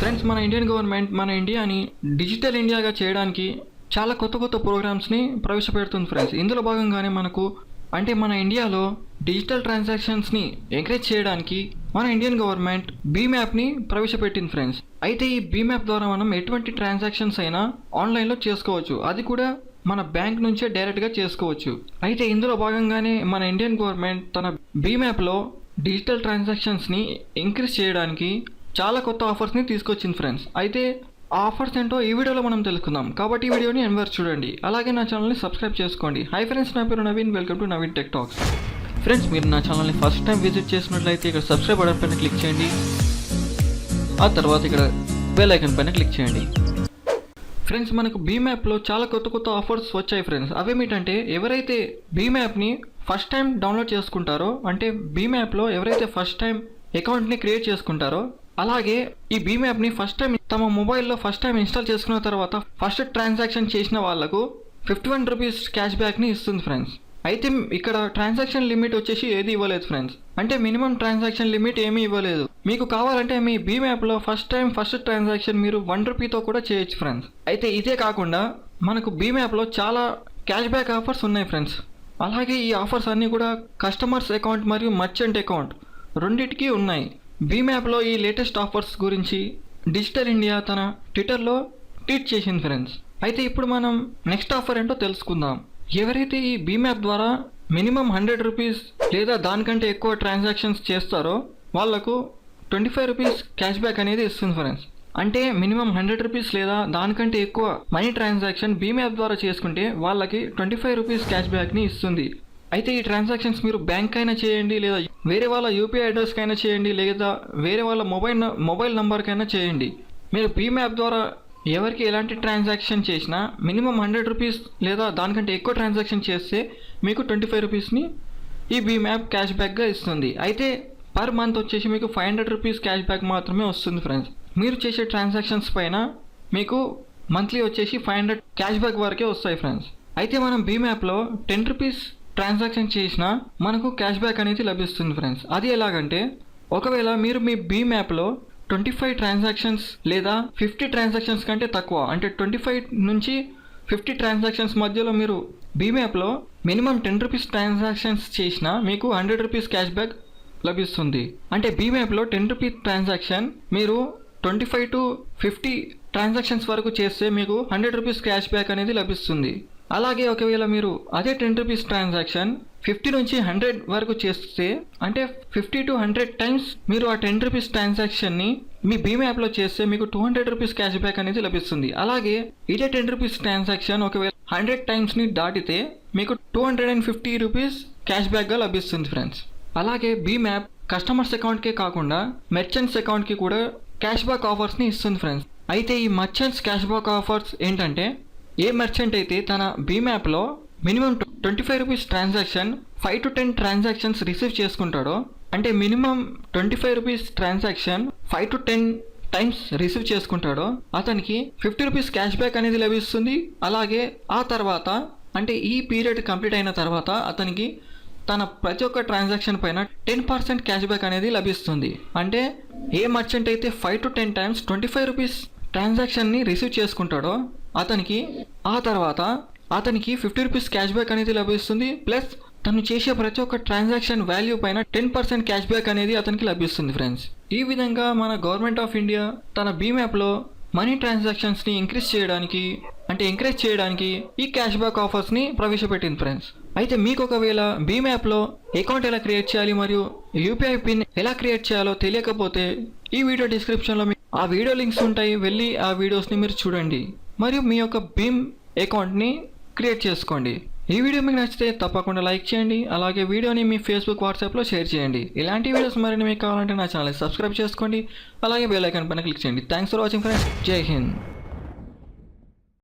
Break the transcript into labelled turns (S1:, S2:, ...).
S1: Friends, మన Indian government మన ఇండియాని డిజిటల్ ఇండియాగా చేయడానికి చాలా కొత్త ప్రోగ్రామ్స్ని ప్రవేశపెడుతుంది ఫ్రెండ్స్. ఇందులో భాగంగానే మన ఇండియాలో డిజిటల్ ట్రాన్సాక్షన్స్ని ఎంకరేజ్ చేయడానికి మన ఇండియన్ గవర్నమెంట్ భీమ్ యాప్ని ప్రవేశపెట్టింది ఫ్రెండ్స్. అయితే ఈ భీమ్ యాప్ ద్వారా మనం ఎటువంటి ట్రాన్సాక్షన్స్ అయినా ఆన్లైన్లో చేసుకోవచ్చు, అది కూడా మన బ్యాంక్ నుంచే డైరెక్ట్గా చేసుకోవచ్చు. అయితే ఇందులో భాగంగానే మన ఇండియన్ గవర్నమెంట్ తన భీమ్ యాప్లో డిజిటల్ ట్రాన్సాక్షన్స్ని ఇంక్రీజ్ చేయడానికి చాలా కొత్త ఆఫర్స్ని తీసుకొచ్చింది ఫ్రెండ్స్. అయితే ఆ ఆఫర్స్ ఏంటో ఈ వీడియోలో మనం తెలుసుకుందాం, కాబట్టి ఈ వీడియోని ఎండ్ వరకు చూడండి. అలాగే నా ఛానల్ని సబ్స్క్రైబ్ చేసుకోండి. హాయ్ ఫ్రెండ్స్, నా పేరు Naveen, welcome to Naveen tech talks. Friends, మీరు నా ఛానల్ని ఫస్ట్ టైం విజిట్ చేసినట్లయితే ఇక్కడ సబ్స్క్రైబ్ బటన్ పైన క్లిక్ చేయండి, ఆ తర్వాత ఇక్కడ బెల్ ఐకాన్ పైన క్లిక్ చేయండి. ఫ్రెండ్స్, మనకు భీమ్ యాప్లో చాలా కొత్త ఆఫర్స్ వచ్చాయి ఫ్రెండ్స్. అవేమిటంటే, ఎవరైతే భీమ్ యాప్ని ఫస్ట్ టైం డౌన్లోడ్ చేసుకుంటారో, అంటే భీమ్ యాప్లో ఎవరైతే ఫస్ట్ టైం అకౌంట్ని క్రియేట్ చేసుకుంటారో, అలాగే ఈ భీమ్ యాప్ని ఫస్ట్ టైం తమ మొబైల్లో ఫస్ట్ టైం ఇన్స్టాల్ చేసుకున్న తర్వాత ఫస్ట్ ట్రాన్సాక్షన్ చేసిన వాళ్లకు 51 రూపీస్ క్యాష్ బ్యాక్ని ఇస్తుంది ఫ్రెండ్స్. అయితే ఇక్కడ ట్రాన్సాక్షన్ లిమిట్ వచ్చేసి ఏది ఇవ్వలేదు ఫ్రెండ్స్, అంటే మినిమం ట్రాన్సాక్షన్ లిమిట్ ఏమీ ఇవ్వలేదు. మీకు కావాలంటే మీ భీమ్ యాప్లో ఫస్ట్ ట్రాన్సాక్షన్ మీరు 1 రూపీతో కూడా చేయొచ్చు ఫ్రెండ్స్. అయితే ఇదే కాకుండా మనకు భీమ్ యాప్లో చాలా క్యాష్ బ్యాక్ ఆఫర్స్ ఉన్నాయి ఫ్రెండ్స్. అలాగే ఈ ఆఫర్స్ అన్నీ కూడా కస్టమర్స్ అకౌంట్ మరియు మర్చెంట్ అకౌంట్ రెండింటికి ఉన్నాయి. భీమ్ యాప్లో ఈ లేటెస్ట్ ఆఫర్స్ గురించి డిజిటల్ ఇండియా తన ట్విట్టర్లో ట్వీట్ చేసింది ఫ్రెండ్స్. అయితే ఇప్పుడు మనం నెక్స్ట్ ఆఫర్ ఏంటో తెలుసుకుందాం. ఎవరైతే ఈ భీమ్ యాప్ ద్వారా మినిమం 100 రూపీస్ లేదా దానికంటే ఎక్కువ ట్రాన్సాక్షన్స్ చేస్తారో వాళ్లకు 25 రూపీస్ క్యాష్ బ్యాక్ అనేది ఇస్తుంది ఫ్రెండ్స్. అంటే మినిమం 100 రూపీస్ లేదా దానికంటే ఎక్కువ మనీ ట్రాన్సాక్షన్ భీమ్ యాప్ ద్వారా చేసుకుంటే వాళ్ళకి 25 రూపీస్ క్యాష్ బ్యాక్ని ఇస్తుంది. అయితే ఈ ట్రాన్సాక్షన్స్ మీరు బ్యాంక్ అయినా చేయండి, లేదా వేరే వాళ్ళ యూపీఐ అడ్రస్కైనా చేయండి, లేదా వేరే వాళ్ళ మొబైల్ నెంబర్కైనా చేయండి. మీరు భీమ్ యాప్ ద్వారా ఎవరికి ఎలాంటి ట్రాన్సాక్షన్ చేసినా మినిమం 100 రూపీస్ లేదా దానికంటే ఎక్కువ ట్రాన్సాక్షన్ చేస్తే మీకు 25 రూపీస్ని ఈ భీమ్ యాప్ క్యాష్ బ్యాక్గా ఇస్తుంది. అయితే పర్ మంత్ వచ్చేసి మీకు 500 రూపీస్ క్యాష్ బ్యాక్ మాత్రమే వస్తుంది ఫ్రెండ్స్. మీరు చేసే ట్రాన్సాక్షన్స్ పైన మీకు మంత్లీ వచ్చేసి 500 క్యాష్ బ్యాక్ వరకే వస్తాయి ఫ్రెండ్స్. అయితే మనం భీమ్ యాప్లో 10 రూపీస్ ట్రాన్సాక్షన్ చేసినా మనకు క్యాష్ బ్యాక్ అనేది లభిస్తుంది ఫ్రెండ్స్. అది ఎలాగంటే, ఒకవేళ మీరు మీ భీమ్ యాప్లో 25 ట్రాన్సాక్షన్స్ లేదా 50 ట్రాన్సాక్షన్స్ కంటే తక్కువ, అంటే 25 నుంచి 50 ట్రాన్సాక్షన్స్ మధ్యలో మీరు భీమ్ యాప్లో మినిమం 10 రూపీస్ ట్రాన్సాక్షన్స్ చేసినా మీకు 100 రూపీస్ క్యాష్ బ్యాక్ లభిస్తుంది. అంటే భీమ్ యాప్లో 10 రూపీస్ ట్రాన్సాక్షన్ మీరు 25 to 50 ట్రాన్సాక్షన్స్ వరకు చేస్తే మీకు 100 రూపీస్ క్యాష్ బ్యాక్ అనేది లభిస్తుంది. అలాగే ఒకవేళ మీరు అదే 10 రూపీస్ ట్రాన్సాక్షన్ 50 నుంచి 100 వరకు చేస్తే, అంటే 50 to 100 టైమ్స్ మీరు ఆ 10 రూపీస్ ట్రాన్సాక్షన్ని మీ భీమ్ యాప్లో చేస్తే మీకు 200 రూపీస్ క్యాష్ బ్యాక్ అనేది లభిస్తుంది. అలాగే ఇదే 10 రూపీస్ ట్రాన్సాక్షన్ ఒకవేళ 100 టైమ్స్ని దాటితే మీకు 250 రూపీస్ క్యాష్ బ్యాక్గా లభిస్తుంది ఫ్రెండ్స్. అలాగే భీమ్ యాప్ కస్టమర్స్ అకౌంట్కే కాకుండా మెర్చెంట్స్ అకౌంట్కి కూడా క్యాష్ బ్యాక్ ఆఫర్స్ని ఇస్తుంది ఫ్రెండ్స్. అయితే ఈ మర్చెంట్స్ క్యాష్ బ్యాక్ ఆఫర్స్ ఏంటంటే, ఏ మర్చెంట్ అయితే తన భీమ్ యాప్లో minimum 25 rupees transaction 5 to 10 transactions receive చేసుకుంటాడో, అంటే minimum 25 rupees transaction 5 to 10 times receive చేసుకుంటాడో అతనికి 50 రూపీస్ క్యాష్ బ్యాక్ అనేది లభిస్తుంది. అలాగే ఆ తర్వాత, అంటే ఈ పీరియడ్ కంప్లీట్ అయిన తర్వాత అతనికి తన ప్రతి ఒక్క ట్రాన్సాక్షన్ పైన 10% క్యాష్ బ్యాక్ అనేది లభిస్తుంది. అంటే ఏ మర్చెంట్ అయితే 5 to 10 టైమ్స్ 25 రూపీస్ ట్రాన్సాక్షన్ని రిసీవ్ చేసుకుంటాడో అతనికి ఆ తర్వాత అతనికి 50 రూపీస్ క్యాష్ బ్యాక్ అనేది లభిస్తుంది. ప్లస్ తను చేసే ప్రతి ఒక్క ట్రాన్సాక్షన్ వాల్యూ పైన 10% క్యాష్ బ్యాక్ అనేది అతనికి లభిస్తుంది ఫ్రెండ్స్. ఈ విధంగా మన గవర్నమెంట్ ఆఫ్ ఇండియా తన భీమ్ యాప్లో మనీ ట్రాన్సాక్షన్స్ని ఎంకరేజ్ చేయడానికి ఈ క్యాష్ బ్యాక్ ఆఫర్స్ని ప్రవేశపెట్టింది ఫ్రెండ్స్. అయితే మీకు ఒకవేళ భీమ్ యాప్లో అకౌంట్ ఎలా క్రియేట్ చేయాలి మరియు యూపీఐ పిన్ ఎలా క్రియేట్ చేయాలో తెలియకపోతే ఈ వీడియో డిస్క్రిప్షన్లో ఆ వీడియో లింక్స్ ఉంటాయి, వెళ్ళి ఆ వీడియోస్ని మీరు చూడండి మరియు మీ యొక్క భీమ్ అకౌంట్ని క్రియేట్ చేసుకోండి. ఈ వీడియో మీకు నచ్చితే తప్పకుండా లైక్ చేయండి. అలాగే వీడియోని మీ ఫేస్బుక్, వాట్సాప్లో షేర్ చేయండి. ఇలాంటి వీడియోస్ మరిన్ని మీకు కావాలంటే నా ఛానల్ సబ్స్క్రైబ్ చేసుకోండి. అలాగే బెల్ ఐకాన్ పైన క్లిక్ చేయండి. Thanks for watching friends. జై హింద్.